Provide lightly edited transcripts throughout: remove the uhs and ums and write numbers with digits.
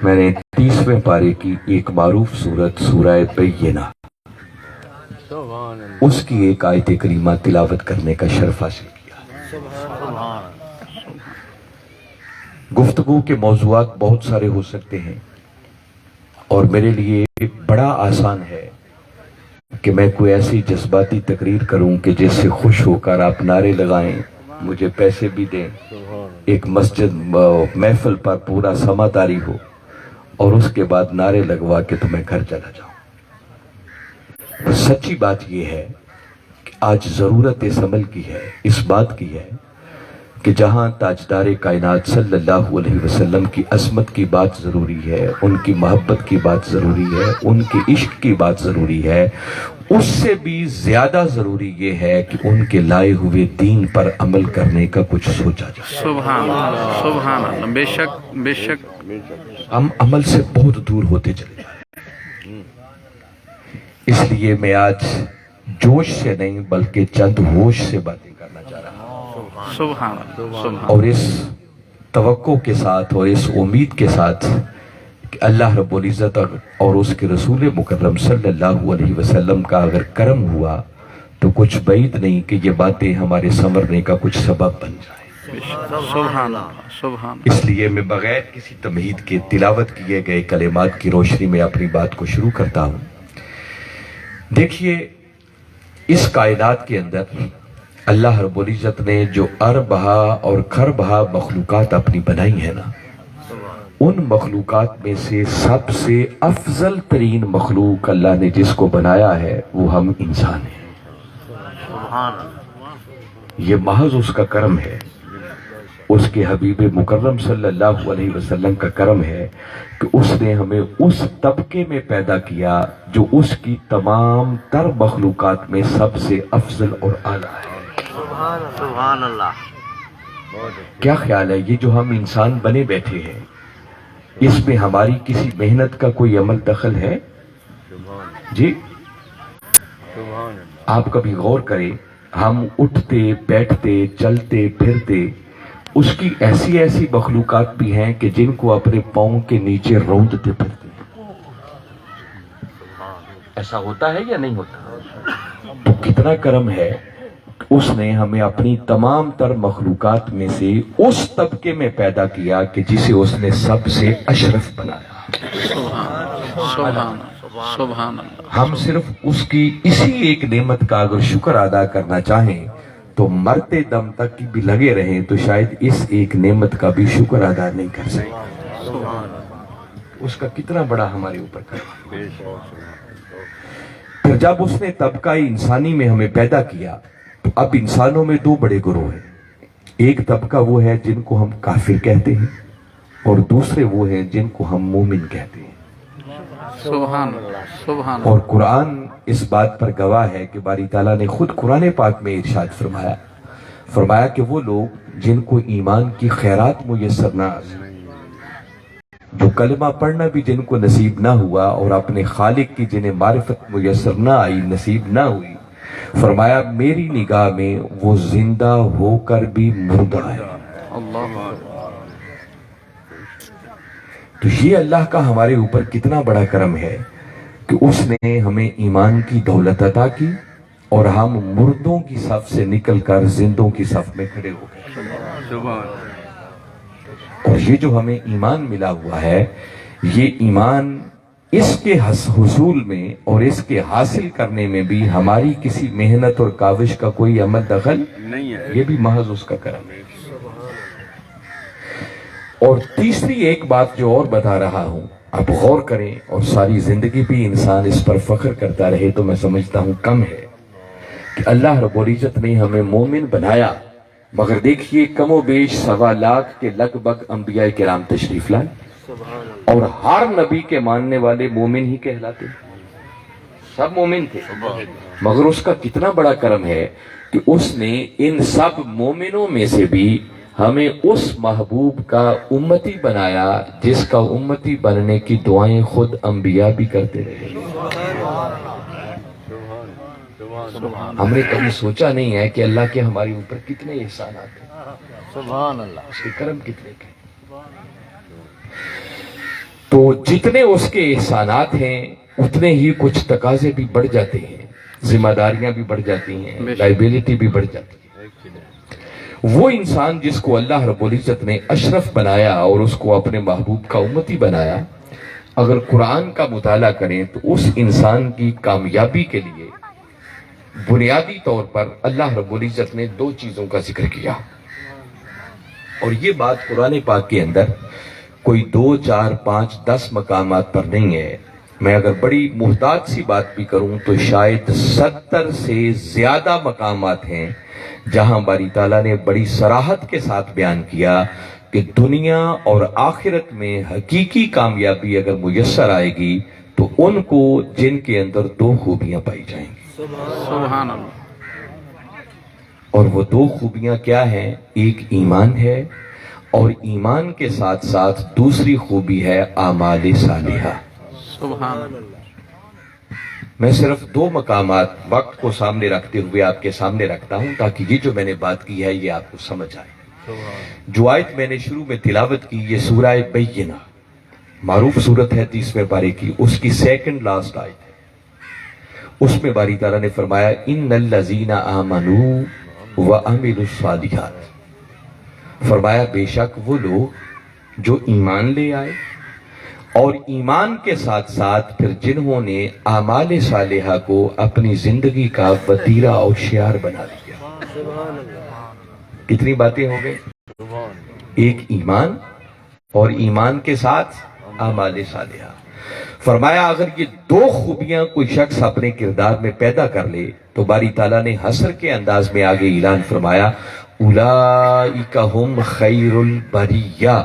میں نے 30ویں پارے کی ایک معروف سورت سورہ بینہ اس کی ایک آیت کریمہ تلاوت کرنے کا شرف حاصل کیا۔ گفتگو کے موضوعات بہت سارے ہو سکتے ہیں اور میرے لیے بڑا آسان ہے کہ میں کوئی ایسی جذباتی تقریر کروں کہ جس سے خوش ہو کر آپ نعرے لگائیں، مجھے پیسے بھی دیں، ایک مسجد محفل پر پورا سماعتاری ہو اور اس کے بعد نعرے لگوا کے تو میں گھر چلا جاؤں۔ سچی بات یہ ہے کہ آج ضرورت اس عمل کی ہے، اس بات کی ہے کہ جہاں تاجدار کائنات صلی اللہ علیہ وسلم کی عظمت کی بات ضروری ہے، ان کی محبت کی بات ضروری ہے، ان کے عشق کی بات ضروری ہے، اس سے بھی زیادہ ضروری یہ ہے کہ ان کے لائے ہوئے دین پر عمل کرنے کا کچھ سوچا جائے۔ سبحان اللہ، سبحان اللہ، بے شک بے شک۔ ہم عمل سے بہت دور ہوتے چلے جائیں، اس لیے میں آج جوش سے نہیں بلکہ چند ہوش سے باتیں کرنا چاہ رہا ہوں، سبحان اللہ، سبحان اور اس توقع کے ساتھ اور اس امید کے ساتھ کہ اللہ رب العزت اور اس کے رسول مکرم صلی اللہ علیہ وسلم کا اگر کرم ہوا تو کچھ بعید نہیں کہ یہ باتیں ہمارے سنورنے کا کچھ سبب بن جائیں۔ سبحان اللہ، سبحان اس لیے میں بغیر کسی تمہید کے تلاوت کیے گئے کلمات کی روشنی میں اپنی بات کو شروع کرتا ہوں۔ دیکھیے، اس کائنات کے اندر اللہ رب العزت نے جو اربہا اور کھربہا مخلوقات اپنی بنائی ہیں نا، ان مخلوقات میں سے سب سے افضل ترین مخلوق اللہ نے جس کو بنایا ہے وہ ہم انسان ہیں۔ یہ محض اس کا کرم ہے، اس کے حبیب مکرم صلی اللہ علیہ وسلم کا کرم ہے کہ اس نے ہمیں اس طبقے میں پیدا کیا جو اس کی تمام تر مخلوقات میں سب سے افضل اور اعلیٰ ہے۔ سبحان اللہ۔ کیا خیال ہے، یہ جو ہم انسان بنے بیٹھے ہیں، اس میں ہماری کسی محنت کا کوئی عمل دخل ہے؟ جی، آپ کبھی غور کریں، ہم اٹھتے بیٹھتے چلتے پھرتے، اس کی ایسی ایسی مخلوقات بھی ہیں کہ جن کو اپنے پاؤں کے نیچے روندتے پھرتے ہیں۔ ایسا ہوتا ہے یا نہیں ہوتا؟ تو کتنا کرم ہے، اس نے ہمیں اپنی تمام تر مخلوقات میں سے اس طبقے میں پیدا کیا کہ جسے اس نے سب سے اشرف بنایا۔ سبحان اللہ۔ ہم صرف اس کی اسی ایک نعمت کا اگر شکر ادا کرنا چاہیں تو مرتے دم تک بھی لگے رہیں تو شاید اس ایک نعمت کا بھی شکر ادا نہیں کر سکیں۔ اس کا کتنا بڑا ہمارے اوپر کرم ہے۔ پھر جب اس نے طبقہ انسانی میں ہمیں پیدا کیا تو اب انسانوں میں دو بڑے گروہ ہیں۔ ایک طبقہ وہ ہے جن کو ہم کافر کہتے ہیں اور دوسرے وہ ہیں جن کو ہم مومن کہتے ہیں۔ سبحان اللہ، سبحان اور قرآن اس بات پر گواہ ہے کہ باری تعالیٰ نے خود قرآن پاک میں ارشاد فرمایا کہ وہ لوگ جن کو ایمان کی خیرات میسر نہ آئی، جو کلمہ پڑھنا بھی جن کو نصیب نہ ہوا اور اپنے خالق کی جنہیں معرفت میسر نہ آئی، نصیب نہ ہوئی، فرمایا میری نگاہ میں وہ زندہ ہو کر بھی مردہ ہے۔ اللہ۔ تو یہ اللہ کا ہمارے اوپر کتنا بڑا کرم ہے کہ اس نے ہمیں ایمان کی دولت عطا کی اور ہم مردوں کی صف سے نکل کر زندوں کی صف میں کھڑے ہو گئے۔ اور یہ جو ہمیں ایمان ملا ہوا ہے، یہ ایمان اس کے حصول میں اور اس کے حاصل کرنے میں بھی ہماری کسی محنت اور کاوش کا کوئی عمل دخل نہیں ہے، یہ بھی محض اس کا کرم ہے۔ اور تیسری ایک بات جو اور بتا رہا ہوں، آپ غور کریں اور ساری زندگی بھی انسان اس پر فخر کرتا رہے تو میں سمجھتا ہوں کم ہے کہ اللہ رب العزت نے ہمیں مومن بنایا، مگر دیکھیے کم و بیش 1.25 لاکھ کے لگ بھگ انبیاء کرام تشریف لائے اور ہر نبی کے ماننے والے مومن ہی کہلاتے، سب مومن تھے، مگر اس کا کتنا بڑا کرم ہے کہ اس نے ان سب مومنوں میں سے بھی ہمیں اس محبوب کا امتی بنایا جس کا امتی بننے کی دعائیں خود انبیاء بھی کرتے رہے۔ ہم نے کبھی سوچا نہیں ہے کہ اللہ کے ہمارے اوپر کتنے احسانات ہیں، سبحان اللہ، اس کے کرم کتنے کے۔ تو جتنے اس کے احسانات ہیں اتنے ہی کچھ تقاضے بھی بڑھ جاتے ہیں، ذمہ داریاں بھی بڑھ جاتی ہیں، لائبلٹی بھی بڑھ جاتی ہے۔ وہ انسان جس کو اللہ رب العزت نے اشرف بنایا اور اس کو اپنے محبوب کا امتی بنایا، اگر قرآن کا مطالعہ کریں تو اس انسان کی کامیابی کے لیے بنیادی طور پر اللہ رب العزت نے دو چیزوں کا ذکر کیا، اور یہ بات قرآن پاک کے اندر کوئی 2 4 5 10 مقامات پر نہیں ہے۔ میں اگر بڑی محتاط سی بات بھی کروں تو شاید 70 سے زیادہ مقامات ہیں جہاں باری تعالیٰ نے بڑی صراحت کے ساتھ بیان کیا کہ دنیا اور آخرت میں حقیقی کامیابی اگر میسر آئے گی تو ان کو جن کے اندر 2 خوبیاں پائی جائیں گی۔ سبحان اللہ۔ اور وہ 2 خوبیاں کیا ہیں؟ ایک ایمان ہے، اور ایمان کے ساتھ ساتھ دوسری خوبی ہے اعمال صالحہ۔ سبحان اللہ۔ میں صرف 2 مقامات وقت کو سامنے رکھتے ہوئے آپ کے سامنے رکھتا ہوں تاکہ یہ جو میں نے بات کی ہے یہ آپ کو سمجھ آئے۔ جو آیت میں نے شروع میں تلاوت کی یہ سورہ بینہ، معروف سورت ہے 30ویں پارے کی، اس کی سیکنڈ لاسٹ آیت ہے۔ اس میں باری تعالیٰ نے فرمایا ان الذین آمنوا وعملوا الصالحات، فرمایا بے شک وہ لوگ جو ایمان لے آئے اور ایمان کے ساتھ ساتھ پھر جنہوں نے اعمال صالحہ کو اپنی زندگی کا وتیرہ اور شعار بنا لیا۔ کتنی باتیں ہو گئی؟ ایک ایمان اور ایمان کے ساتھ اعمال صالحہ۔ فرمایا اگر یہ 2 خوبیاں کوئی شخص اپنے کردار میں پیدا کر لے تو باری تعالیٰ نے حصر کے انداز میں آگے اعلان فرمایا اولئک ہم خیر البریہ،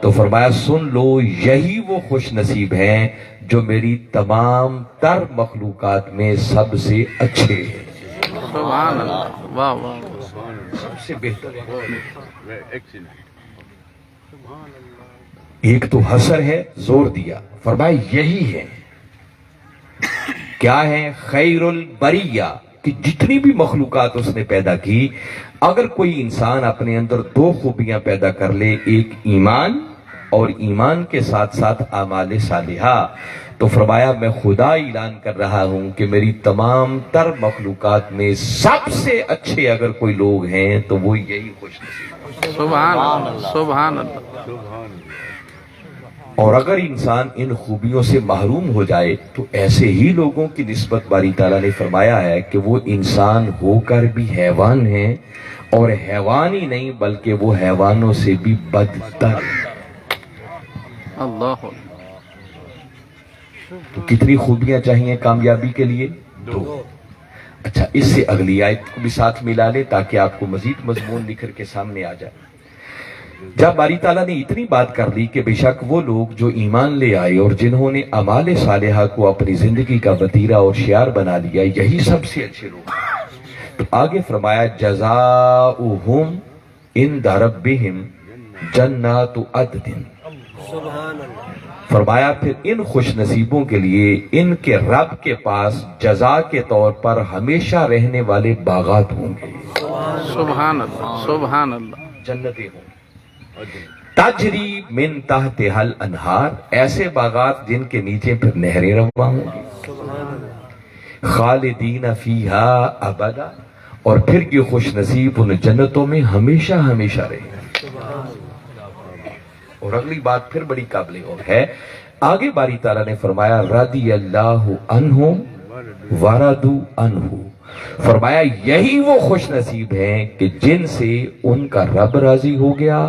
تو فرمایا سن لو یہی وہ خوش نصیب ہیں جو میری تمام تر مخلوقات میں سب سے اچھے ہیں۔ سبحان اللہ۔ واہ واہ۔ سب سے بہتر ہے۔ ایک تو حصر ہے، زور دیا، فرمایا یہی ہے۔ کیا ہے؟ خیر البریہ، کہ جتنی بھی مخلوقات اس نے پیدا کی اگر کوئی انسان اپنے اندر 2 خوبیاں پیدا کر لے، ایک ایمان اور ایمان کے ساتھ ساتھ اعمال صالحہ، تو فرمایا میں خدا اعلان کر رہا ہوں کہ میری تمام تر مخلوقات میں سب سے اچھے اگر کوئی لوگ ہیں تو وہ یہی خوش نصیب ہیں۔ سبحان اللہ۔ سبحان اللہ۔ اور اگر انسان ان خوبیوں سے محروم ہو جائے تو ایسے ہی لوگوں کی نسبت باری تعالیٰ نے فرمایا ہے کہ وہ انسان ہو کر بھی حیوان ہیں، اور حیوان ہی نہیں بلکہ وہ حیوانوں سے بھی بدتر ہیں۔ اللہ۔ تو کتنی خوبیاں چاہیے کامیابی کے لیے؟ 2۔ اچھا، اس سے اگلی آیت کو بھی ساتھ ملا لے تاکہ آپ کو مزید مضمون نکھر کے سامنے آ جائے۔ جب باری تعالیٰ نے اتنی بات کر لی کہ بے شک وہ لوگ جو ایمان لے آئے اور جنہوں نے اعمال صالحہ کو اپنی زندگی کا وتیرہ اور شعار بنا لیا، یہی سب سے اچھے لوگ ہیں، تو آگے فرمایا جزاؤہم عند ربہم جنات عدن، فرمایا پھر ان خوش نصیبوں کے لیے ان کے رب کے پاس جزا کے طور پر ہمیشہ رہنے والے باغات ہوں گے۔ سبحان اللہ۔ سبحان اللہ۔ جنتیں ہوں تجری من تحتہا الانہار، ایسے باغات جن کے نیچے پھر نہریں رواں ہوں گی، خالدین فیہا ابدا، اور پھر یہ خوش نصیب ان جنتوں میں ہمیشہ ہمیشہ رہے گا۔ اور اگلی بات پھر بڑی قابل غور ہے، آگے باری تعالیٰ نے فرمایا رضی اللہ عنہم ورضوا عنہ، فرمایا یہی وہ خوش نصیب ہیں کہ جن سے ان کا رب راضی ہو گیا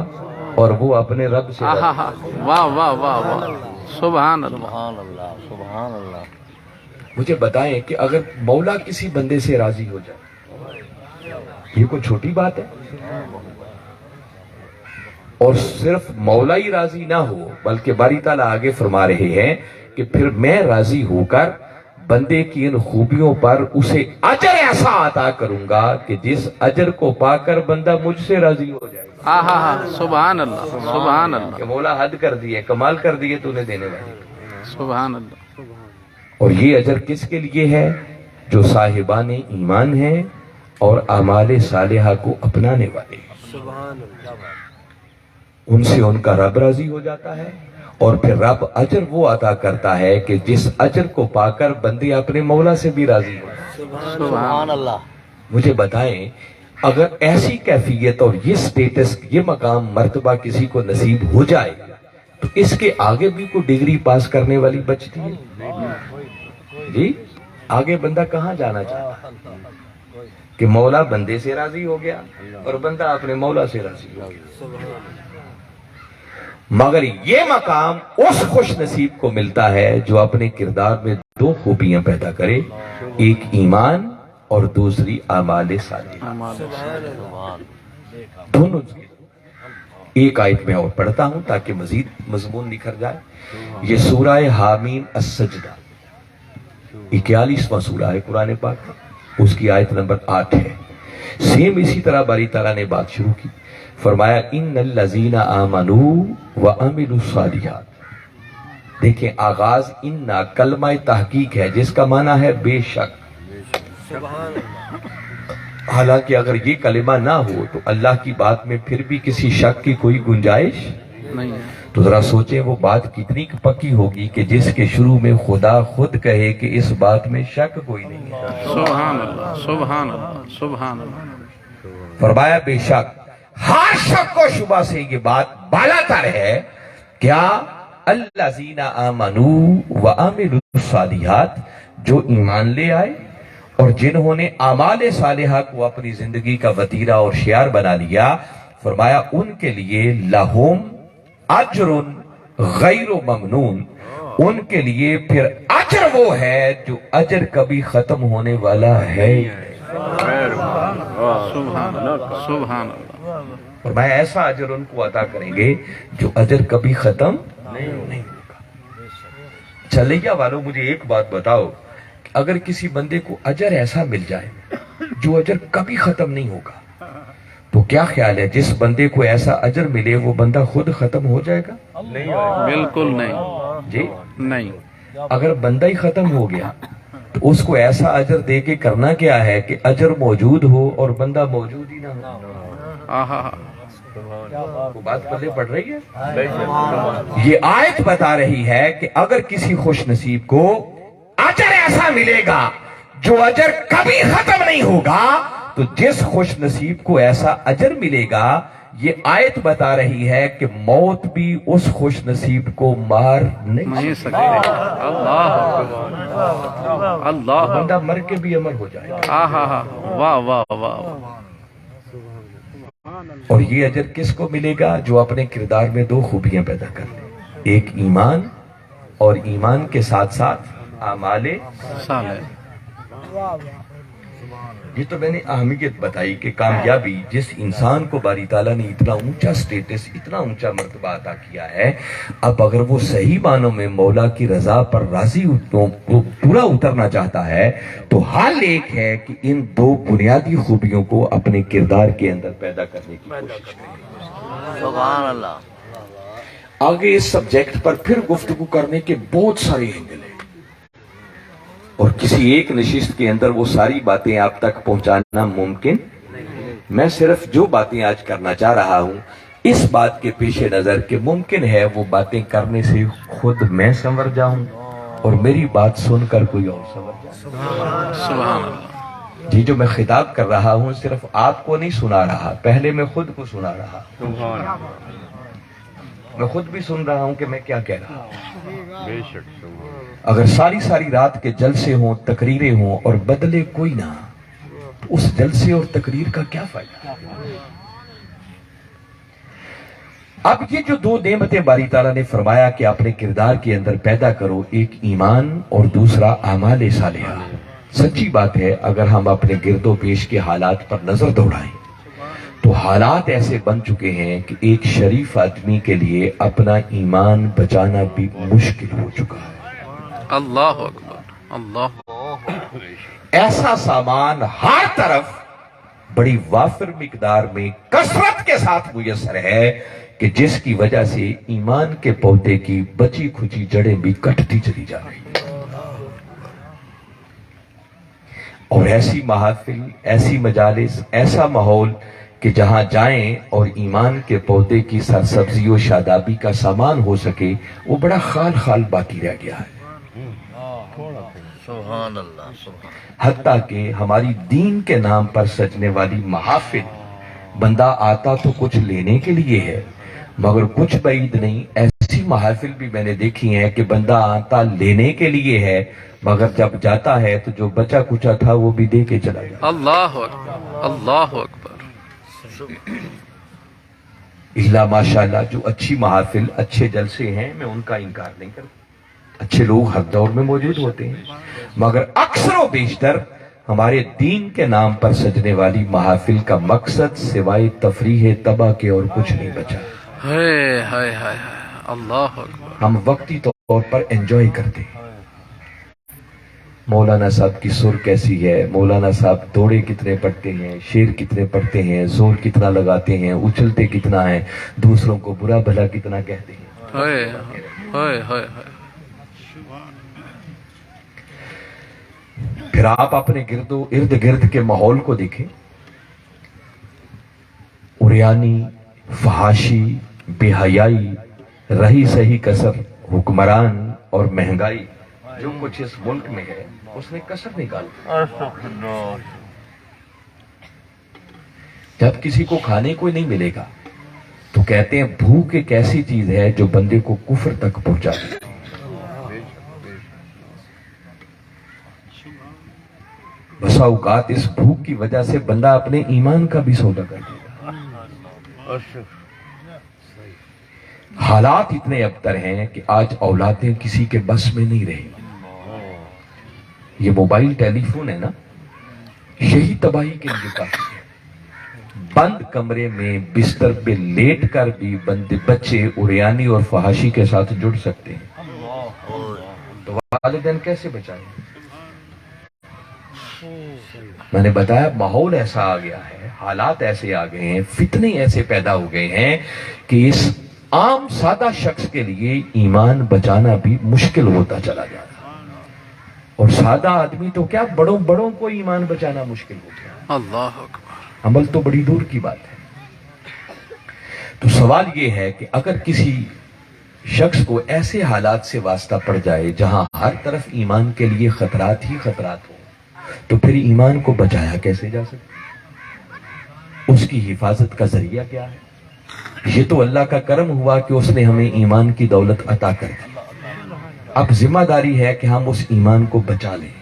اور وہ اپنے رب سے راضی۔ آہا۔ واہ واہ واہ واہ۔ سبحان اللہ۔ سبحان اللہ سبحان اللہ۔ مجھے بتائیں کہ اگر مولا کسی بندے سے راضی ہو جائے یہ کوئی چھوٹی بات ہے؟ اور صرف مولا ہی راضی نہ ہو بلکہ باری تعالیٰ آگے فرما رہے ہیں کہ پھر میں راضی ہو کر بندے کی ان خوبیوں پر اسے اجر ایسا عطا کروں گا کہ جس اجر کو پا کر بندہ مجھ سے راضی ہو جائے گا۔ آہا۔ سبحان اللہ۔ سبحان اللہ۔ کہ مولا حد کر دیے، کمال کر دیے تو نے دینے والی۔ سبحان اللہ۔ اور یہ اجر کس کے لیے ہے؟ جو صاحبان ایمان ہیں اور اعمال صالحہ کو اپنانے والے ہیں، ان سے ان کا رب راضی ہو جاتا ہے اور پھر رب اجر وہ عطا کرتا ہے کہ جس اجر کو پا کر بندے اپنے مولا سے بھی راضی ہو. سبحان اللہ. مجھے بتائیں اگر ایسی کیفیت اور یہ سٹیٹس، یہ مقام مرتبہ کسی کو نصیب ہو جائے تو اس کے آگے بھی کوئی ڈگری پاس کرنے والی بچتی ہے؟ جی آگے بندہ کہاں جانا چاہتا ہے کہ مولا بندے سے راضی ہو گیا اور بندہ اپنے مولا سے راضی ہو گیا. مگر یہ مقام اس خوش نصیب کو ملتا ہے جو اپنے کردار میں دو خوبیاں پیدا کرے، ایک ایمان اور دوسری اعمال صالحہ. دونوں ایک آیت میں اور پڑھتا ہوں تاکہ مزید مضمون نکھر جائے. یہ سورہ حامیم السجدہ 41واں سورہ ہے قرآن پاک کا، اس کی آیت نمبر 8 ہے. سیم اسی طرح باری تعالیٰ نے بات شروع کی، فرمایا ان الذین آمنوا وعملوا الصالحات. دیکھیں آغاز ان کلمہ تحقیق ہے جس کا معنی ہے بے شک. حالانکہ اگر یہ کلمہ نہ ہو تو اللہ کی بات میں پھر بھی کسی شک کی کوئی گنجائش نہیں ہے. تو ذرا سوچیں وہ بات کتنی پکی ہوگی کہ جس کے شروع میں خدا خود کہے کہ اس بات میں شک کوئی نہیں ہے. سبحان اللہ سبحان اللہ سبحان اللہ. فرمایا بے شک ہر شک و شبہ سے یہ بات بالا تر ہے. کیا الذین آمنوا وعملوا الصالحات، جو ایمان لے آئے اور جنہوں نے اعمال صالحہ کو اپنی زندگی کا وتیرہ اور شعار بنا لیا. فرمایا ان کے لیے لہم اجر غیر ممنون، ان کے لیے پھر اجر وہ ہے جو اجر کبھی ختم ہونے والا ہے. سبحان اللہ سبحان اللہ. فرمایا ایسا اجر ان کو عطا کریں گے جو اجر کبھی ختم نہیں ہوگا. چلیا والوں مجھے ایک بات بتاؤ، اگر کسی بندے کو اجر ایسا مل جائے جو اجر کبھی ختم نہیں ہوگا تو کیا خیال ہے جس بندے کو ایسا اجر ملے وہ بندہ خود ختم ہو جائے گا؟ بالکل نہیں جی نہیں. اگر بندہ ہی ختم ہو گیا تو اس کو ایسا اجر دے کے کرنا کیا ہے کہ اجر موجود ہو اور بندہ موجود ہی نہ ہو. آہا. وہ بات پلے پڑ رہی ہے. یہ آیت بتا رہی ہے کہ اگر کسی خوش نصیب کو اجر ایسا ملے گا جو اجر کبھی ختم نہیں ہوگا تو جس خوش نصیب کو ایسا اجر ملے گا یہ آیت بتا رہی ہے کہ موت بھی اس خوش نصیب کو مار نہیں سکتے. اللہ اللہ. بندہ مر کے بھی امر ہو جائے گا. آہا. واہ واہ واہ. اور یہ اجر کس کو ملے گا؟ جو اپنے کردار میں دو خوبیاں پیدا کر لے، ایک ایمان اور ایمان کے ساتھ ساتھ اعمال صالح. یہ تو میں نے اہمیت بتائی کہ کامیابی جس انسان کو باری تعالیٰ نے اتنا اونچا سٹیٹس، اتنا اونچا مرتبہ عطا کیا ہے، اب اگر وہ صحیح معنوں میں مولا کی رضا پر راضی پورا اترنا چاہتا ہے تو حال ایک ہے کہ ان دو بنیادی خوبیوں کو اپنے کردار کے اندر پیدا کرنے کی کوشش کرے. سبحان اللہ. آگے اس سبجیکٹ پر پھر گفتگو کرنے کے بہت سارے اینگل ہیں اور کسی ایک نشست کے اندر وہ ساری باتیں آپ تک پہنچانا ممکن. میں صرف جو باتیں آج کرنا چاہ رہا ہوں اس بات کے پیش نظر کہ ممکن ہے وہ باتیں کرنے سے خود میں سنور جاؤں اور میری بات سن کر کوئی اور سنور جائے. سبحان اللہ. جی جو میں خطاب کر رہا ہوں صرف آپ کو نہیں سنا رہا، پہلے میں خود کو سنا رہا. میں خود بھی سن رہا ہوں کہ میں کیا کہہ رہا ہوں. اگر ساری رات کے جلسے ہوں، تقریریں ہوں اور بدلے کوئی نہ، تو اس جلسے اور تقریر کا کیا فائدہ؟ اب یہ جو دو نعمتیں باری تعالیٰ نے فرمایا کہ اپنے کردار کے اندر پیدا کرو، ایک ایمان اور دوسرا اعمال صالحہ. سچی بات ہے اگر ہم اپنے گرد و پیش کے حالات پر نظر دوڑائیں تو حالات ایسے بن چکے ہیں کہ ایک شریف آدمی کے لیے اپنا ایمان بچانا بھی مشکل ہو چکا ہے. اللہ اکبر. اللہ. ایسا سامان ہر طرف بڑی وافر مقدار میں کثرت کے ساتھ میسر ہے کہ جس کی وجہ سے ایمان کے پودے کی بچی کھچی جڑیں بھی کٹتی چلی جا رہی ہیں. اور ایسی محافل، ایسی مجالس، ایسا ماحول کہ جہاں جائیں اور ایمان کے پودے کی سرسبزی و شادابی کا سامان ہو سکے وہ بڑا خال خال باقی رہ گیا ہے. سبحان اللہ سبحان حتیٰ کہ ہماری دین کے نام پر سجنے والی محافل بندہ آتا تو کچھ لینے کے لیے ہے مگر کچھ بعید نہیں ایسی محافل بھی میں نے دیکھی ہیں کہ بندہ آتا لینے کے لیے ہے مگر جب جاتا ہے تو جو بچا کچا تھا وہ بھی دے کے چلا جاتا. اللہ اکبر اللہ اکبر. الا ماشاءاللہ جو اچھی محافل اچھے جلسے ہیں میں ان کا انکار نہیں کرتا, اچھے لوگ ہر دور میں موجود ہوتے ہیں مگر اکثر و بیشتر ہمارے دین کے نام پر سجنے والی محافل کا مقصد سوائے تفریح تباہ کے اور کچھ نہیں بچا. ہائے ہائے ہائے اللہ اکبر. ہم وقتی طور پر انجوائے کرتے ہیں. مولانا صاحب کی سر کیسی ہے, مولانا صاحب دوڑے کتنے پڑھتے ہیں, شعر کتنے پڑھتے ہیں, زور کتنا لگاتے ہیں, اچھلتے کتنا ہیں, دوسروں کو برا بھلا کتنا کہتے ہیں. ہائے ہائے ہائے ہائے. پھر آپ اپنے ارد گرد کے ماحول کو دیکھیں. عریانی, فحاشی, بے حیائی, رہی سہی کسر, حکمران اور مہنگائی جو کچھ اس ملک میں ہے اس نے کسر نکال. جب کسی کو کھانے کو نہیں ملے گا تو کہتے ہیں بھوک ایک ایسی چیز ہے جو بندے کو کفر تک پہنچا دے. بسا اوقات اس بھوک کی وجہ سے بندہ اپنے ایمان کا بھی سودا کر دے گا. حالات اتنے ابتر ہیں کہ آج اولادیں کسی کے بس میں نہیں رہی. یہ موبائل ٹیلی فون ہے نا, یہی تباہی کے لیے کافی ہے. بند کمرے میں بستر پہ لیٹ کر بھی بچے عریانی اور فحاشی کے ساتھ جڑ سکتے ہیں. تو والدین کیسے بچائیں؟ میں نے بتایا ماحول ایسا آ گیا ہے, حالات ایسے آ گئے ہیں, فتنے ایسے پیدا ہو گئے ہیں کہ اس عام سادہ شخص کے لیے ایمان بچانا بھی مشکل ہوتا چلا جا رہا ہے. اور سادہ آدمی تو کیا بڑوں کو ایمان بچانا مشکل ہو گیا. اللہ اکبر. عمل تو بڑی دور کی بات ہے. تو سوال یہ ہے کہ اگر کسی شخص کو ایسے حالات سے واسطہ پڑ جائے جہاں ہر طرف ایمان کے لیے خطرات ہی خطرات ہوں تو پھر ایمان کو بچایا کیسے جا سکتا؟ اس کی حفاظت کا ذریعہ کیا ہے؟ یہ تو اللہ کا کرم ہوا کہ اس نے ہمیں ایمان کی دولت عطا کر دی. اب ذمہ داری ہے کہ ہم اس ایمان کو بچا لیں,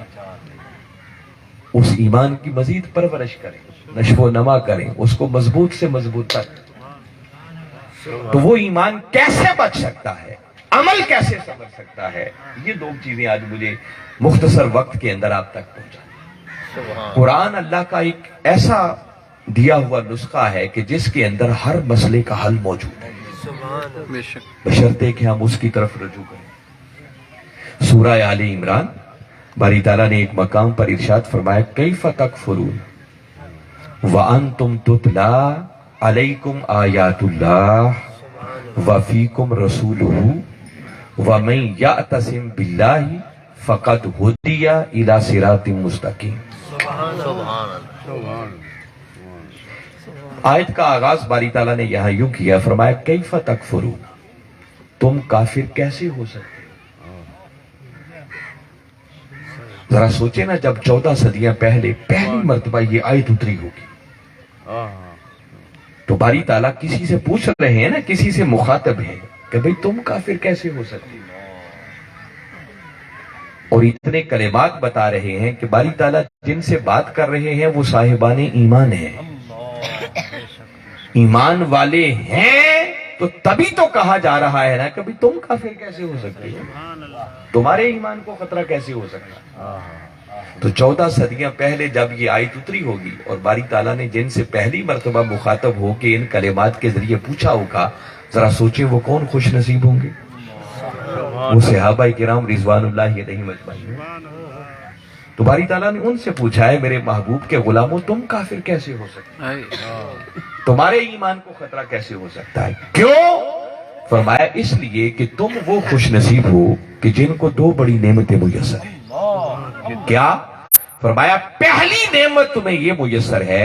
اس ایمان کی مزید پرورش کریں, نشو و نما کریں, اس کو مضبوط سے مضبوط تک. تو وہ ایمان کیسے بچ سکتا ہے, عمل کیسے سمجھ سکتا ہے, یہ دو چیزیں آج مجھے مختصر وقت کے اندر آپ تک پہنچا. قرآن اللہ کا ایک ایسا دیا ہوا نسخہ ہے کہ جس کے اندر ہر مسئلے کا حل موجود ہے, بے شک. بشرطے کہ ہم اس کی طرف رجوع کریں. سورہ آل عمران باری تعالیٰ نے ایک مقام پر ارشاد فرمایا کیف تکفرون وانتم تتلا علیکم آیات اللہ وفیکم رسولہ ومن یعتصم باللہ فقد ہدی الی صراط مستقیم. سبحان اللہ. آیت کا آغاز باری تعالیٰ نے یہاں یوں کیا, فرمایا کیف تکفرون, تم کافر کیسے ہو سکتے؟ ذرا سوچے نا, جب 14 صدیاں پہلے پہلی مرتبہ یہ آیت اتری ہوگی تو باری تعالیٰ کسی سے پوچھ رہے ہیں نا, کسی سے مخاطب ہیں کہ بھئی تم کافر کیسے ہو سکتے, اور اتنے کلمات بتا رہے ہیں کہ باری تعالیٰ جن سے بات کر رہے ہیں وہ صاحبان ایمان ہیں, ایمان والے ہیں, تو تبھی تو کہا جا رہا ہے نا کہ بھئی تم کافر کیسے ہو سکتے ہو, تمہارے ایمان کو خطرہ کیسے ہو سکتا. تو 14 صدیاں پہلے جب یہ آیت اتری ہوگی اور باری تعالیٰ نے جن سے پہلی مرتبہ مخاطب ہو کے ان کلمات کے ذریعے پوچھا ہوگا, ذرا سوچیں وہ کون خوش نصیب ہوں گے. وہ صحابہ کرام رضوان اللہ علیہم اجمعین. تو باری تعالیٰ نے ان سے پوچھا ہے میرے محبوب کے غلاموں تم کافر کیسے ہو سکتے, تمہارے ایمان کو خطرہ کیسے ہو سکتا ہے؟ کیوں؟ فرمایا اس لیے کہ تم وہ خوش نصیب ہو کہ جن کو دو بڑی نعمتیں میسر ہیں. کیا؟ فرمایا پہلی نعمت تمہیں یہ میسر ہے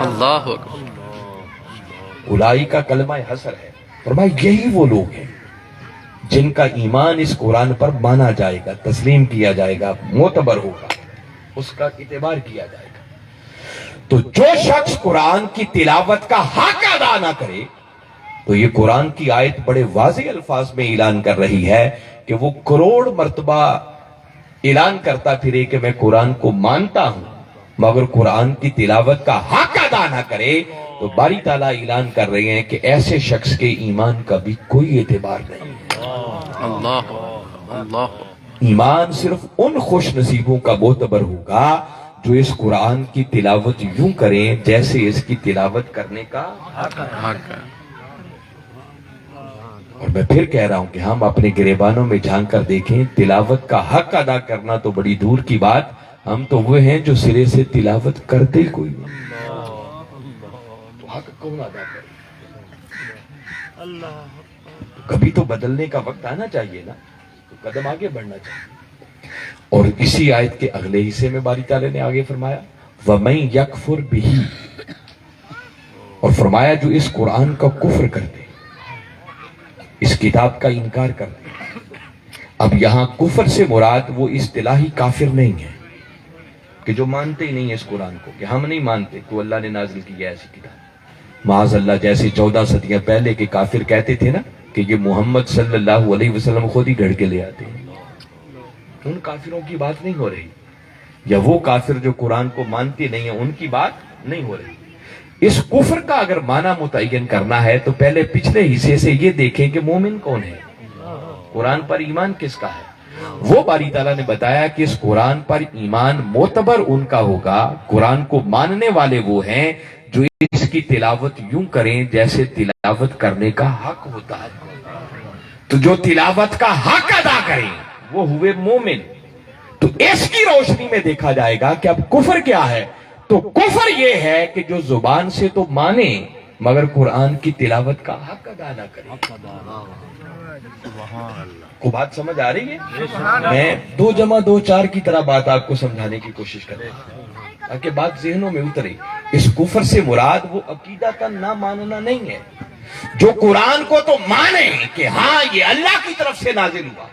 اللہ اکبر. الائی کا کلمہ حسر ہے. فرمایا یہی وہ لوگ ہیں جن کا ایمان اس قرآن پر مانا جائے گا، تسلیم کیا جائے گا، معتبر ہوگا، اس کا اعتبار کیا جائے گا. تو جو شخص قرآن کی تلاوت کا حق ادا نہ کرے، تو یہ قرآن کی آیت بڑے واضح الفاظ میں اعلان کر رہی ہے کہ وہ کروڑ مرتبہ اعلان کرتا پھرے کہ میں قرآن کو مانتا ہوں، مگر قرآن کی تلاوت کا حق ادا نہ کرے، تو باری تعالیٰ اعلان کر رہے ہیں کہ ایسے شخص کے ایمان کا بھی کوئی اعتبار نہیں. اللہ اللہ. ایمان صرف ان خوش نصیبوں کا معتبر ہوگا جو اس قرآن کی تلاوت یوں کریں جیسے اس کی تلاوت کرنے کا حق ہے. اور میں پھر کہہ رہا ہوں کہ ہم اپنے گریبانوں میں جھانک کر دیکھیں، تلاوت کا حق ادا کرنا تو بڑی دور کی بات، ہم تو وہ ہیں جو سرے سے تلاوت کرتے ہی کوئی نہیں. تو حق کون ادا کرے؟ کبھی تو بدلنے کا وقت آنا چاہیے نا، تو قدم آگے بڑھنا چاہیے. اور اسی آیت کے اگلے حصے میں باری تعالیٰ نے آگے فرمایا وَمَن يَكْفُرْ بِهِ، اور فرمایا جو اس قرآن کا کفر کرتے، اس کتاب کا انکار کرتے. اب یہاں کفر سے مراد وہ اصطلاحی کافر نہیں ہے کہ جو مانتے ہی نہیں اس قرآن کو، کہ ہم نہیں مانتے کہ اللہ نے نازل کیا ایسی کتاب. معاذ اللہ، جیسے 14 صدیاں پہلے کے کافر کہتے تھے نا کہ یہ محمد صلی اللہ علیہ وسلم خود ہی گھڑ کے لے آتے ہیں. ان کافروں کی بات نہیں ہو رہی، یا وہ کافر جو قرآن کو مانتے نہیں ہیں ان کی بات نہیں ہو رہی. اس کفر کا اگر معنی متعین کرنا ہے تو پہلے پچھلے حصے سے یہ دیکھیں کہ مومن کون ہے، قرآن پر ایمان کس کا ہے. وہ باری تعالیٰ نے بتایا کہ اس قرآن پر ایمان معتبر ان کا ہوگا، قرآن کو ماننے والے وہ ہیں جو اس کی تلاوت یوں کریں جیسے تلاوت کرنے کا حق ہوتا ہے. تو جو تلاوت کا حق ادا کریں وہ ہوئے مومن. تو اس کی روشنی میں دیکھا جائے گا کہ اب کفر کیا ہے. تو کفر یہ ہے کہ جو زبان سے تو مانے مگر قرآن کی تلاوت کا حق ادا نہ کرے. کو بات سمجھ آ رہی ہے؟ میں 2 + 2 = 4 کی طرح بات آپ کو سمجھانے کی کوشش کر رہا ہوں تاکہ بات ذہنوں میں اترے. اس کفر سے مراد وہ عقیدہ کا نہ ماننا نہیں ہے جو قرآن کو تو مانے کہ ہاں یہ اللہ کی طرف سے نازل ہوا،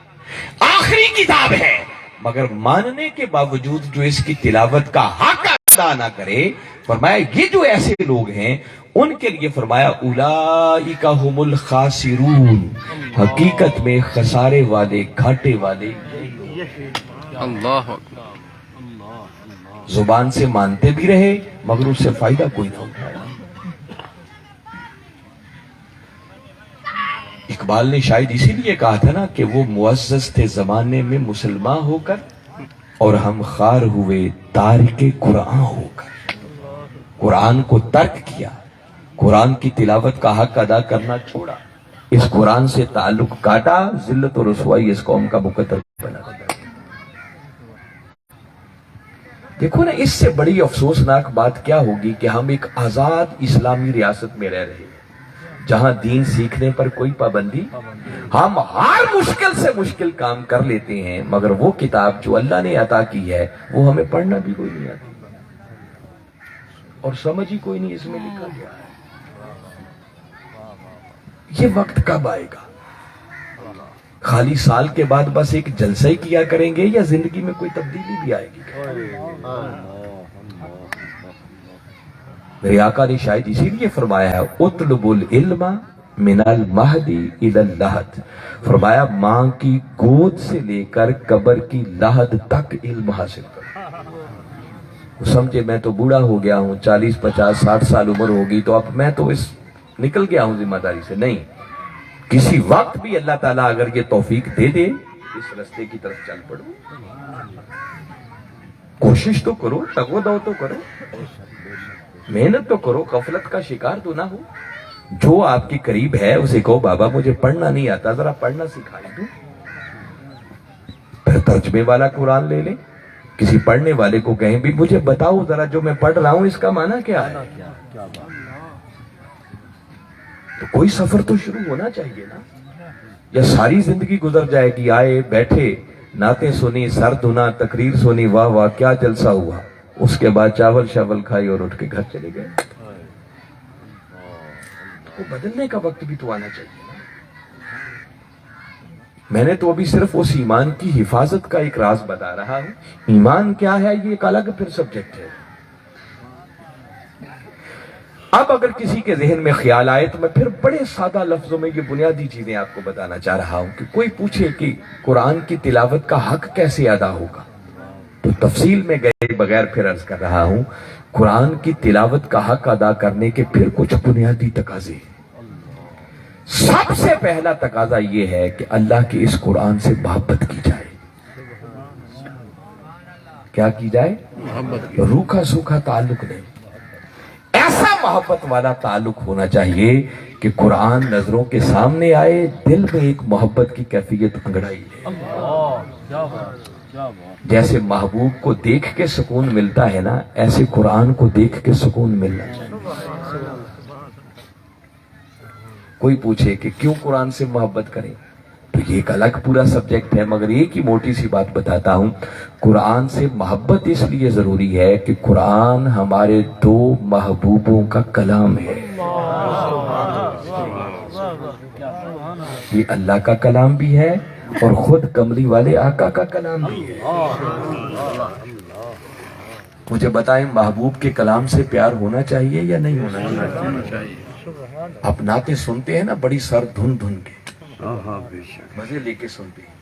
آخری کتاب ہے، مگر ماننے کے باوجود جو اس کی تلاوت کا حق ادا نہ کرے. فرمایا یہ جو ایسے لوگ ہیں ان کے لیے فرمایا اولئک هم الخاسرون، حقیقت میں خسارے والے، گھاٹے والے. اللہ اکبر. زبان سے مانتے بھی رہے مگر اس سے فائدہ کوئی نہ اٹھایا. اقبال نے شاید اسی لیے کہا تھا نا کہ وہ معزز تھے زمانے میں مسلمان ہو کر، اور ہم خار ہوئے تارک قرآن ہو کر. قرآن کو ترک کیا، قرآن کی تلاوت کا حق ادا کرنا چھوڑا، اس قرآن سے تعلق کاٹا، ذلت و رسوائی اس قوم کا مقدر بنا. دیکھو نا، اس سے بڑی افسوسناک بات کیا ہوگی کہ ہم ایک آزاد اسلامی ریاست میں رہ رہے ہیں جہاں دین سیکھنے پر کوئی پابندی، ہم ہر مشکل سے مشکل کام کر لیتے ہیں مگر وہ کتاب جو اللہ نے عطا کی ہے وہ ہمیں پڑھنا بھی کوئی نہیں آتی اور سمجھ ہی کوئی نہیں اس میں لکھا گیا ہے. یہ وقت کب آئے گا؟ خالی سال کے بعد بس ایک جلسہ ہی کیا کریں گے یا زندگی میں کوئی تبدیلی بھی آئے گی؟ میرے آقا نے شاید اسی لیے فرمایا ہے اطلب العلم من المہدی الی اللحد. فرمایا ماں کی گود سے لے کر قبر کی لحد تک علم حاصل کرو. سمجھے میں تو بوڑھا ہو گیا ہوں، 40 50 60 سال عمر ہوگی، تو اب میں تو اس نکل گیا ہوں ذمہ داری سے. نہیں، کسی وقت بھی اللہ تعالیٰ اگر یہ توفیق دے دے اس رستے کی طرف چل پڑو. کوشش تو کرو، تگو دو تو کرو، محنت تو کرو، غفلت کا شکار تو نہ ہو. جو آپ کے قریب ہے اسے کہو بابا مجھے پڑھنا نہیں آتا، ذرا پڑھنا سکھائی دو. پھر ترجمے والا قرآن لے لیں، کسی پڑھنے والے کو کہیں بھی مجھے بتاؤ ذرا جو میں پڑھ رہا ہوں اس کا معنی کیا ہے. تو کوئی سفر تو شروع ہونا چاہیے نا. یا ساری زندگی گزر جائے گی آئے بیٹھے نعتیں سنی، سر دھنا، تقریر سنی، واہ واہ کیا جلسہ ہوا، اس کے بعد چاول شاول کھائی اور اٹھ کے گھر چلے گئے. وہ بدلنے کا وقت بھی تو آنا چاہیے. میں نے تو ابھی صرف اس ایمان کی حفاظت کا ایک راز بتا رہا ہوں. ایمان کیا ہے یہ ایک الگ پھر سبجیکٹ ہے. اب اگر کسی کے ذہن میں خیال آئے تو میں پھر بڑے سادہ لفظوں میں یہ بنیادی چیزیں آپ کو بتانا چاہ رہا ہوں کہ کوئی پوچھے کہ قرآن کی تلاوت کا حق کیسے ادا ہوگا تو تفصیل میں گئے بغیر پھر عرض کر رہا ہوں. قرآن کی تلاوت کا حق ادا کرنے کے پھر کچھ بنیادی تقاضے ہیں. سب سے پہلا تقاضا یہ ہے کہ اللہ کے اس قرآن سے محبت کی جائے. کیا کی جائے؟ روکھا سوکھا تعلق نہیں. ایسا محبت والا تعلق ہونا چاہیے کہ قرآن نظروں کے سامنے آئے, دل میں ایک محبت کی کیفیت انگڑائی ہے. جیسے محبوب کو دیکھ کے سکون ملتا ہے نا, ایسے قرآن کو دیکھ کے سکون ملنا چاہیے. کوئی پوچھے کہ کیوں قرآن سے محبت کریں تو یہ ایک الگ پورا سبجیکٹ ہے, مگر ایک ہی موٹی سی بات بتاتا ہوں. قرآن سے محبت اس لیے ضروری ہے کہ قرآن ہمارے دو محبوبوں کا کلام ہے. یہ اللہ کا کلام بھی ہے اور خود کملی والے آقا کا کلام بھی ہے. مجھے بتائیں محبوب کے کلام سے پیار ہونا چاہیے یا نہیں ہونا چاہیے؟ آپ نعتیں سنتے ہیں نا بڑی سر دھن دھن کے, مزے لے کے سنتے ہیں,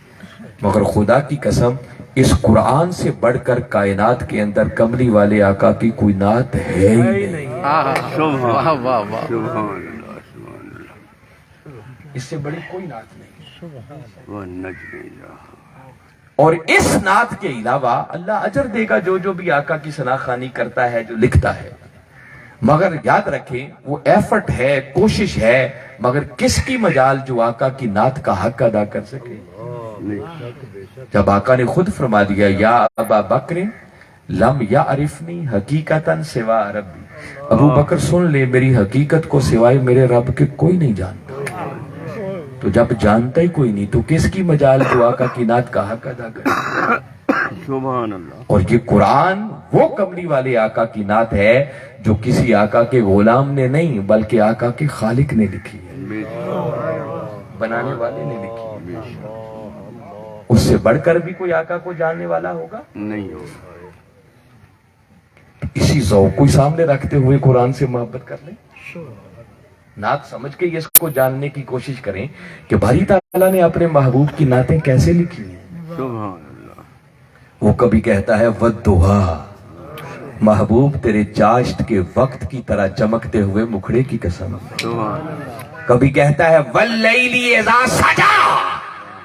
مگر خدا کی قسم اس قرآن سے بڑھ کر کائنات کے اندر کملی والے آقا کی کوئی نعت ہے ہی نہیں. اس سے بڑی کوئی نعت نہیں. اور اس نعت کے علاوہ اللہ اجر دے گا جو بھی آقا کی ثنا خوانی کرتا ہے, جو لکھتا ہے. مگر یاد رکھیں وہ ایفرٹ ہے, کوشش ہے, مگر کس کی مجال جو آقا کی نعت کا حق ادا کر سکے. جب آقا نے خود فرما دیا یا ابا بکر لم یعرفنی حقیقتاً سوا ربی, ابو بکر سن لے میری حقیقت کو سوائے میرے رب کے کوئی نہیں جانتا. تو جب جانتا ہی کوئی نہیں تو کس کی مجال جو آقا کی نعت کا حق ادا کرے. سبحان اللہ. اور یہ قرآن وہ کملی والے آقا کی نعت ہے جو کسی آقا کے غلام نے نہیں بلکہ آقا کے خالق نے لکھی ہے, بنانے والے نے لکھی ہے. اس سے بڑھ کر بھی کوئی آقا کو جاننے والا ہوگا نہیں ہوگا. اسی ذوق کو سامنے رکھتے ہوئے قرآن سے محبت کر لیں. نعت سمجھ کے اس کو جاننے کی کوشش کریں کہ باری تعالیٰ نے اپنے محبوب کی نعتیں کیسے لکھی ہیں. سبحان اللہ. وہ کبھی کہتا ہے والضحیٰ, محبوب تیرے چاشت کے وقت کی طرح چمکتے ہوئے مکھڑے کی قسم. کبھی کہتا ہے واللیل اذا سجا,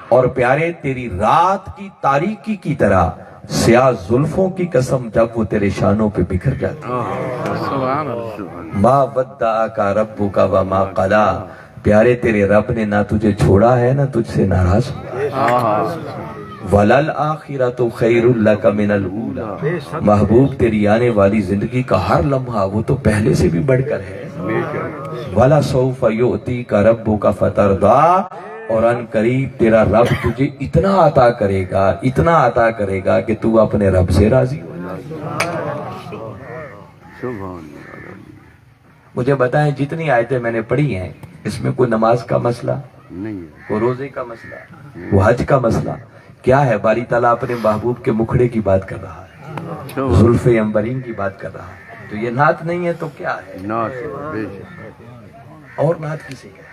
اور پیارے تیری رات کی تاریکی کی طرح سیاہ زلفوں کی قسم جب وہ تیرے شانوں پہ بکھر جاتی ہے. ما ودعک ربک وما قلی, پیارے تیرے رب نے نہ تجھے چھوڑا ہے نہ تجھ سے ناراض ہوا. وَلَلْآخِرَةُ خَيْرٌ لَكَ مِنَ الْأُولَى, محبوب تیری آنے والی زندگی کا ہر لمحہ وہ تو پہلے سے بھی بڑھ کر ہے. وَلَسَوْفَ يُؤْتِيكَ رَبُّكَ فَتَرْضَىٰ, اور ان قریب تیرا رب تجھے اتنا عطا کرے گا, اتنا عطا کرے گا کہ تو اپنے رب سے راضی ہو جائے. مجھے بتائیں جتنی آیتیں میں نے پڑھی ہیں اس میں کوئی نماز کا مسئلہ نہیں, کوئی روزے کا مسئلہ, وہ حج کا مسئلہ کیا ہے؟ باری تعالیٰ اپنے محبوب کے مکھڑے کی بات کر رہا ہے, زلف عنبرین کی بات کر رہا ہے. تو یہ نعت نہیں ہے تو کیا ہے؟ اور نعت کسی کا؟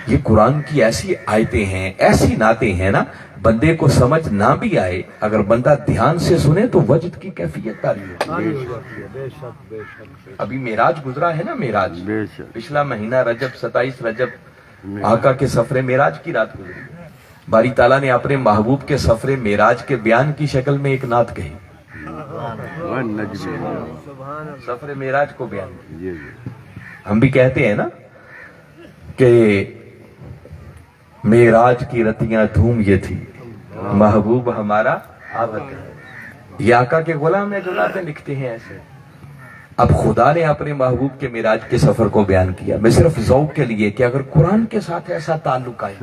یہ قرآن کی ایسی آیتیں ہیں, ایسی نعتیں ہیں نا, بندے کو سمجھ نہ بھی آئے اگر بندہ دھیان سے سنے تو وجد کی کیفیت تاری ہوتی ہے. ابھی معراج گزرا ہے نا, معراج پچھلا مہینہ رجب 27 رجب آقا کے سفر معراج کی رات گزری. باری تعالیٰ نے اپنے محبوب کے سفر معراج کے بیان کی شکل میں ایک نعت کہی, سفر معراج کو بیان کی. ہم بھی کہتے ہیں نا کہ معراج کی رتیاں دھوم یہ تھی, محبوب ہمارا آبد ہے. یہ آقا کے غلام ہیں جو نعتیں لکھتے ہیں ایسے. اب خدا نے اپنے محبوب کے معراج کے سفر کو بیان کیا. میں صرف ذوق کے لیے کہ اگر قرآن کے ساتھ ایسا تعلق آئے,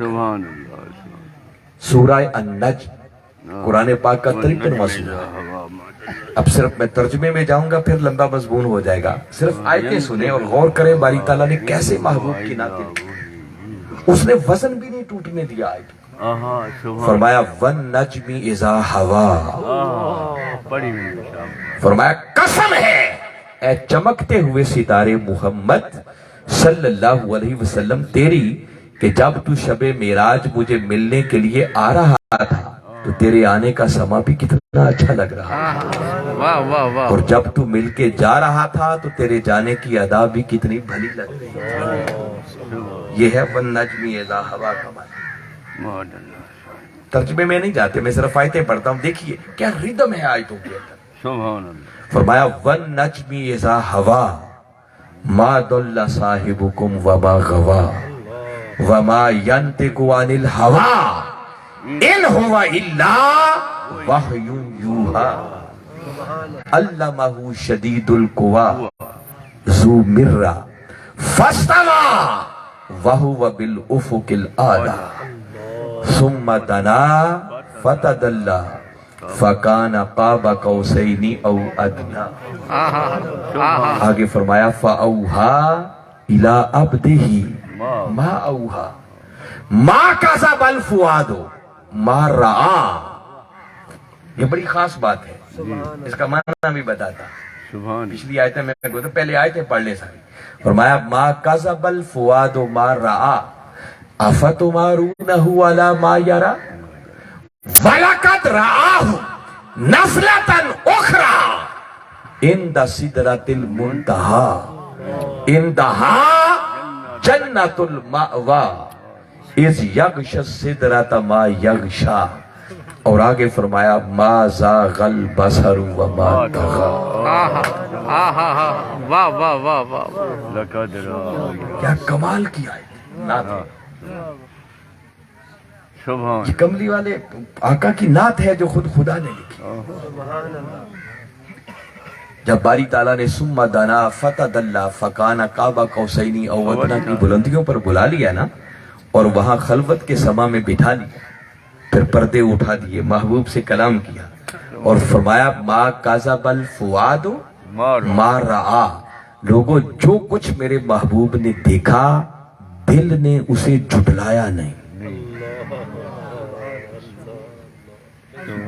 سورہ النجم قرآن پاک کا 53واں سورہ۔ اب صرف میں ترجمے میں جاؤں گا پھر لمبا مضمون ہو جائے گا، صرف آیتیں سنیں اور غور کریں باری تعالیٰ نے کیسے محبوب کی نعتیں لکھی۔ اس نے وزن بھی نہیں ٹوٹنے دیا آیت کو۔ فرمایا وَالنَّجْمِ إِذَا هَوَا، فرمایا قسم ہے اے چمکتے ہوئے ستارے محمد صلی اللہ علیہ وسلم تیری، کہ جب تو شب معراج مجھے ملنے کے لیے آ رہا تھا تو تیرے آنے کا سما بھی کتنا اچھا لگ رہا تھا، واہ واہ واہ، اور جب تو مل کے جا رہا تھا تو تیرے جانے کی ادا بھی کتنی بھلی لگ رہی تھی۔ یہ ہے وَالنَّجْمِ إِذَا هَوَا کا معنی۔ ترجمے میں نہیں جاتے، میں صرف آیتیں پڑھتا ہوں، دیکھیے کیا ردم ہے آیتوں کے اندر۔ فرمایا وَالنَّجْمِ إِذَا هَوَا مَا ضَلَّ صَاحِبُكُمْ وَمَا غَوَا وَمَا يَنطِقُ عَنِ الْهَوَا إِنْ هُوَ إِلَّا وَحْيٌ يُوحَىٰ عَلَّمَهُ شَدِيدُ الْقُوَىٰ ذُو مِرَّةٍ فَاسْتَوَىٰ وَهُوَ بِالْأُفُقِ الْأَعْلَىٰ ثُمَّ دَنَا فَتَدَلَّىٰ فَكَانَ قَابَ قَوْسَيْنِ أَوْ أَدْنَىٰ۔ آگے فرمایا فَأَوْحَىٰ إِلَىٰ عَبْدِهِ مَا أَوْحَىٰ مَا كَذَبَ الْفُؤَادُ مَا رَآىٰ۔ یہ بڑی خاص بات ہے، اس کا معنی بھی بتاتا۔ پچھلی آیتیں میں گزر، پہلے آیتیں پڑھ لیں ساری۔ فرمایا ما كذب الفؤاد ما رآ افتمارونه على ما يرى ولقد رآه نزلة اخرى عند سدرة المنتهى عندها جنة المأوى اذ يغشى السدرة ما يغشى، اور آگے فرمایا ما زاغ البصر وما طغى۔ واہ واہ واہ واہ، کیا کمال کی آیت نعت ہے۔ یہ کملی والے آقا کی نعت ہے جو خود خدا نے لکھی۔ جب باری تعالیٰ نے ثم دنا فتدلی فکان قاب قوسین او ادنی کی بلندیوں پر بلا لیا نا، اور وہاں خلوت کے سما میں بٹھا لیا، پھر پردے اٹھا دیے، محبوب سے کلام کیا اور فرمایا ما کذب الفؤاد ما رآ، لوگوں جو کچھ میرے محبوب نے دیکھا دل نے اسے جھٹلایا نہیں،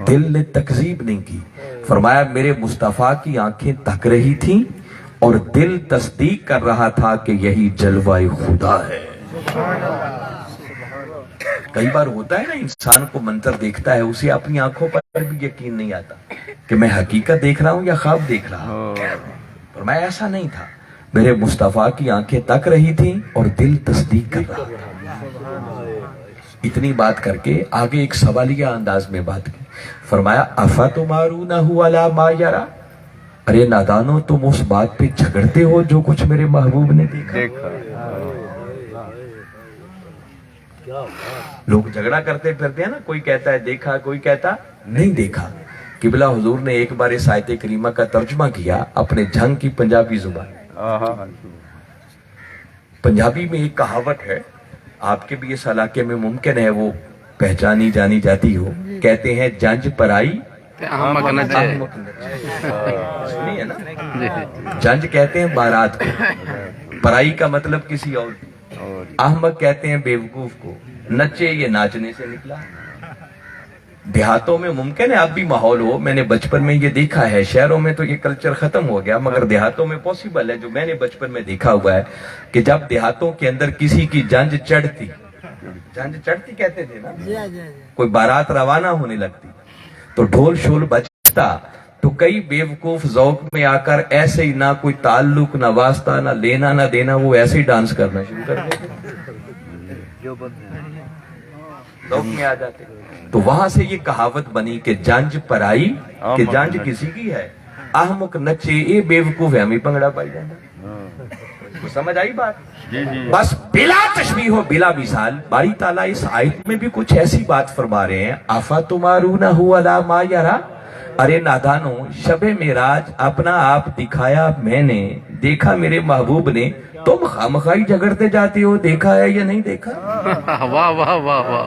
دل نے تکذیب نہیں کی۔ فرمایا میرے مصطفیٰ کی آنکھیں تک رہی تھیں اور دل تصدیق کر رہا تھا کہ یہی جلوہ خدا ہے۔ کئی بار ہوتا ہے نا، انسان کو منظر دیکھتا ہے، اسے اپنی آنکھوں پر بھی یقین نہیں آتا کہ میں حقیقت دیکھ رہا ہوں یا خواب دیکھ رہا ہوں۔ فرمایا ایسا نہیں تھا، میرے مصطفیٰ کی آنکھیں تک رہی تھیں اور دل تصدیق کر رہا تھا۔ اتنی بات کر کے آگے ایک سوالیہ انداز میں بات کی۔ فرمایا افتمارونہ علی ما یری، ارے نادانو تم اس بات پہ جھگڑتے ہو جو کچھ میرے محبوب نے دیکھا۔ لوگ جھگڑا کرتے پھرتے ہیں نا، کوئی کہتا ہے دیکھا، کوئی کہتا نہیں دیکھا۔ قبلہ حضور نے ایک بار اس آیت کریمہ کا ترجمہ کیا اپنے جھنگ کی پنجابی زبان۔ پنجابی میں ایک کہاوت ہے، آپ کے بھی اس علاقے میں ممکن ہے وہ پہچانی جانی جاتی ہو، کہتے ہیں جنج پرائی احمق نچے۔ احمق نچے، سنی ہے نا؟ جنج کہتے ہیں بارات کو، پرائی کا مطلب کسی اور کی، احمق کہتے ہیں بیوقوف کو، نچے یہ ناچنے سے نکلا۔ دیہاتوں میں ممکن ہے اب بھی ماحول ہو، میں نے بچپن میں یہ دیکھا ہے، شہروں میں تو یہ کلچر ختم ہو گیا، مگر دیہاتوں میں پوسیبل ہے، جو میں نے بچپن میں دیکھا ہوا ہے کہ جب دیہاتوں کے اندر کسی کی جنج چڑھتی کہتے تھے نا، کوئی بارات روانہ ہونے لگتی تو ڈھول شول بجتا، تو کئی بیوقوف ذوق میں آ کر ایسے ہی، نہ کوئی تعلق نہ واسطہ نہ لینا نہ دینا، وہ ایسے ہی ڈانس کرنا شروع کر دیتے، ذوق میں آ جاتے۔ تو وہاں سے یہ کہاوت بنی کہ جنج پرائی، کہ جنج کسی کی ہے، احمق نچے اے بیوقوف ہے، ہمیں پنگڑا پائی جانا۔ سمجھ آئی بات؟ بس بلا تشبیہ و بلا مثال باری تعالیٰ اس آیت میں بھی کچھ ایسی بات فرما رہے ہیں، افتمارونہ علی ما یری، ارے نادانو شب معراج اپنا آپ دکھایا میں نے، دیکھا میرے محبوب نے، تم خامخواہی جھگڑتے جاتے ہو دیکھا ہے یا نہیں دیکھا۔ واہ واہ واہ واہ،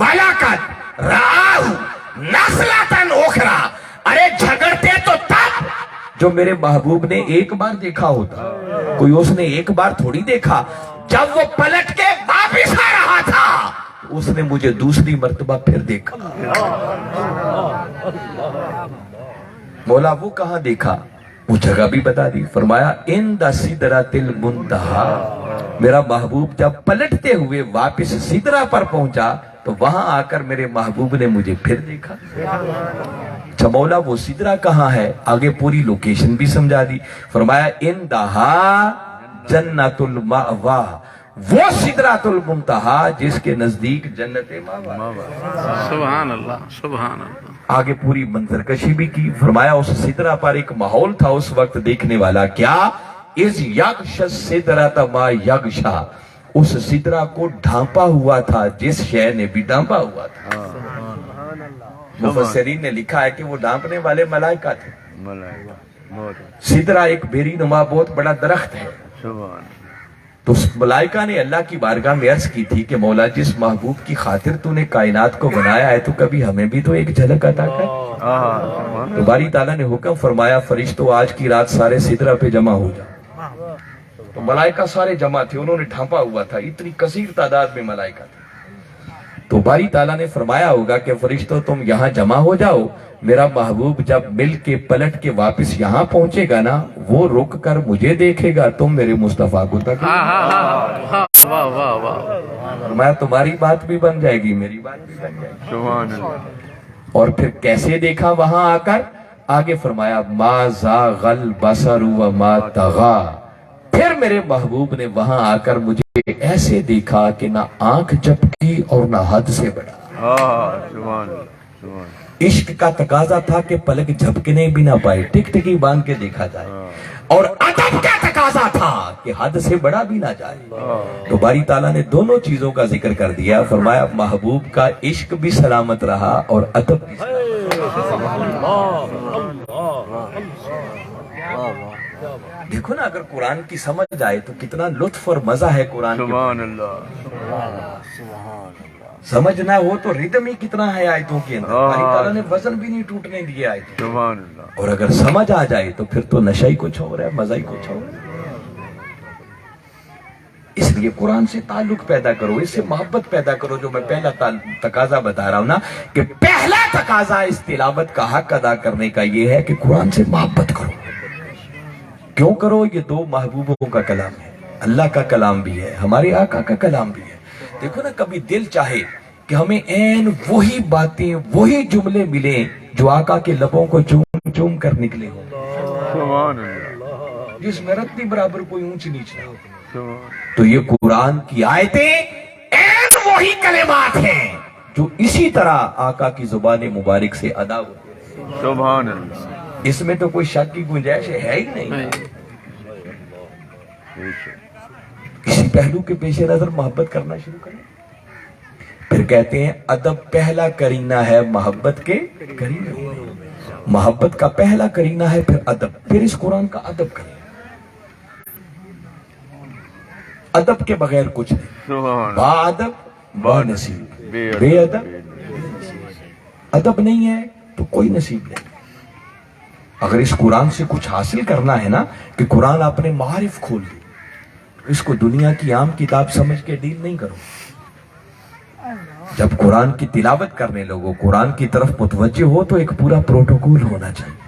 وَلَقَدْ رَآهُ نَزْلَةً أُخْرَىٰ، ارے جھگڑتے تو تب جو میرے محبوب نے ایک بار دیکھا ہوتا، کوئی اس نے ایک بار تھوڑی دیکھا، جب وہ پلٹ کے واپس آ رہا تھا اس نے مجھے دوسری مرتبہ پھر دیکھا۔ مولا وہ کہاں دیکھا؟ وہ جگہ بھی بتا دی، فرمایا عند سدرۃ المنتہی، میرا محبوب جب پلٹتے ہوئے واپس سدرہ پر پہنچا تو وہاں آ کر میرے محبوب نے مجھے پھر دیکھا۔ اچھا مولا وہ سدرہ کہاں ہے؟ آگے پوری لوکیشن بھی سمجھا دی، فرمایا عندہا جنت المأویٰ، وہ سدرۃ المنتہی جس کے نزدیک جنت مأویٰ۔ سبحان اللہ سبحان اللہ۔ آگے پوری منظر کشی بھی کی، فرمایا اس سدرہ پر ایک ماحول تھا اس وقت دیکھنے والا، کیا اذ یغش السدرۃ ما یغشا، اس سدرہ کو ڈھانپا ہوا تھا جس شے نے بھی ڈھانپا ہوا تھا۔ مفسرین نے لکھا ہے کہ وہ ڈھانپنے والے ملائکہ تھے۔ سدرہ ایک بیری نما بہت بڑا درخت ہے، تو اس ملائکہ نے اللہ کی بارگاہ میں عرض کی تھی کہ مولا جس محبوب کی خاطر تو نے کائنات کو بنایا ہے تو کبھی ہمیں بھی تو ایک جھلک عطا کر۔ تو باری تعالیٰ نے حکم فرمایا فرشتوں آج کی رات سارے سدرہ پہ جمع ہو جاؤ۔ تو ملائکہ سارے جمع تھے، انہوں نے ڈھانپا ہوا تھا، اتنی کثیر تعداد میں ملائکہ تھے۔ تو باری تعالیٰ نے فرمایا ہوگا کہ فرشتوں تم یہاں جمع ہو جاؤ، میرا محبوب جب مل کے پلٹ کے واپس یہاں پہنچے گا نا وہ رک کر مجھے دیکھے گا، تم میرے مصطفیٰ کو تک۔ واہ واہ واہ، میں تمہاری بات بھی بن جائے گی، میری بات بھی بن جائے گی۔ اور پھر کیسے دیکھا وہاں آ کر؟ آگے فرمایا ما زاغ البصر وما طغیٰ، پھر میرے محبوب نے وہاں آ کر مجھے ایسے دیکھا کہ نہ آنکھ جھپکی اور نہ حد سے بڑا۔ عشق کا تقاضا تھا کہ پلک جھپکنے بھی نہ پائے، ٹک ٹکی باندھ کے دیکھا جائے، اور ادب کا تقاضا تھا کہ حد سے بڑا بھی نہ جائے۔ تو باری تعالیٰ نے دونوں چیزوں کا ذکر کر دیا، فرمایا محبوب کا عشق بھی سلامت رہا اور ادب بھی سلامت رہا۔ دیکھو نا اگر قرآن کی سمجھ آئے تو کتنا لطف اور مزہ ہے قرآن کی، سمجھ نہ ہو تو ردم ہی کتنا ہے آیتوں کے اندر، اللہ تعالیٰ نے وزن بھی نہیں ٹوٹنے دیے آیتوں، اور اگر سمجھ آ جائے تو پھر تو نشہ ہی کچھ ہو رہا ہے، مزہ ہی کچھ ہو رہا ہے۔ اس لیے قرآن سے تعلق پیدا کرو، اس سے محبت پیدا کرو، جو میں پہلا تقاضا بتا رہا ہوں نا کہ پہلا تقاضا اس تلاوت کا حق ادا کرنے کا یہ ہے کہ قرآن سے محبت کرو۔ کیوں کرو؟ یہ دو محبوبوں کا کلام ہے، اللہ کا کلام بھی ہے، ہمارے آقا کا کلام بھی ہے۔ دیکھو نا کبھی دل چاہے کہ ہمیں عین وہی باتیں وہی جملے ملیں جو آقا کے لبوں کو چوم چوم کر نکلے ہوں، جس میں رتبے برابر کوئی اونچ نیچ نہ ہو۔ تو یہ قرآن کی آیتیں عین وہی کلمات ہیں جو اسی طرح آقا کی زبان مبارک سے ادا ہوتے رہے۔ سبحان اللہ۔ اس میں تو کوئی شک کی گنجائش ہے ہی نہیں۔ کسی پہلو کے پیش نظر محبت کرنا شروع کریں۔ پھر کہتے ہیں ادب پہلا کرینہ ہے محبت کے کرینے، محبت کا پہلا کرینہ ہے پھر ادب، پھر اس قرآن کا ادب کریں۔ ادب کے بغیر کچھ نہیں، با ادب با نصیب، بے ادب ادب نہیں ہے تو کوئی نصیب نہیں۔ اگر اس قرآن سے کچھ حاصل کرنا ہے نا کہ قرآن اپنے معارف کھول دے، اس کو دنیا کی عام کتاب سمجھ کے ڈیل نہیں کرو۔ جب قرآن کی تلاوت کرنے لوگو، قرآن کی طرف متوجہ ہو تو ایک پورا پروٹوکول ہونا چاہیے۔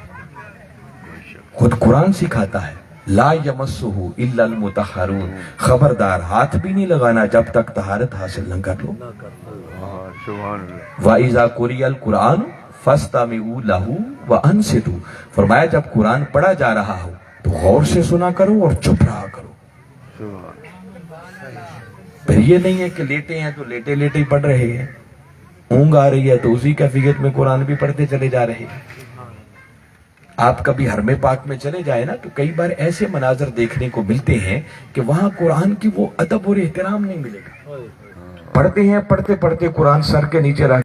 خود قرآن سکھاتا ہے لا یمسہ الا المطہرون، خبردار ہاتھ بھی نہیں لگانا جب تک طہارت حاصل نہ کر لو۔ وَإِذَا قُرِئَ الْقُرْآنُ فَاسْتَمِعُوا لَهُ وَأَنصِتُوا، فرمایا جب قرآن پڑھا جا رہا ہو تو غور سے سنا کرو اور چپ رہا کرو۔ پھر یہ نہیں ہے کہ لیٹے ہیں تو لیٹے لیٹے ہی پڑھ رہے ہیں، اونگ آ رہی ہے تو اسی کیفیت میں قرآن بھی پڑھتے چلے جا رہے ہیں۔ آپ کبھی حرم پاک میں چلے جائے نا تو کئی بار ایسے مناظر دیکھنے کو ملتے ہیں کہ وہاں قرآن کی وہ ادب اور احترام نہیں ملے گا۔ پڑھتے ہیں، پڑھتے پڑھتے قرآن سر کے نیچے رکھ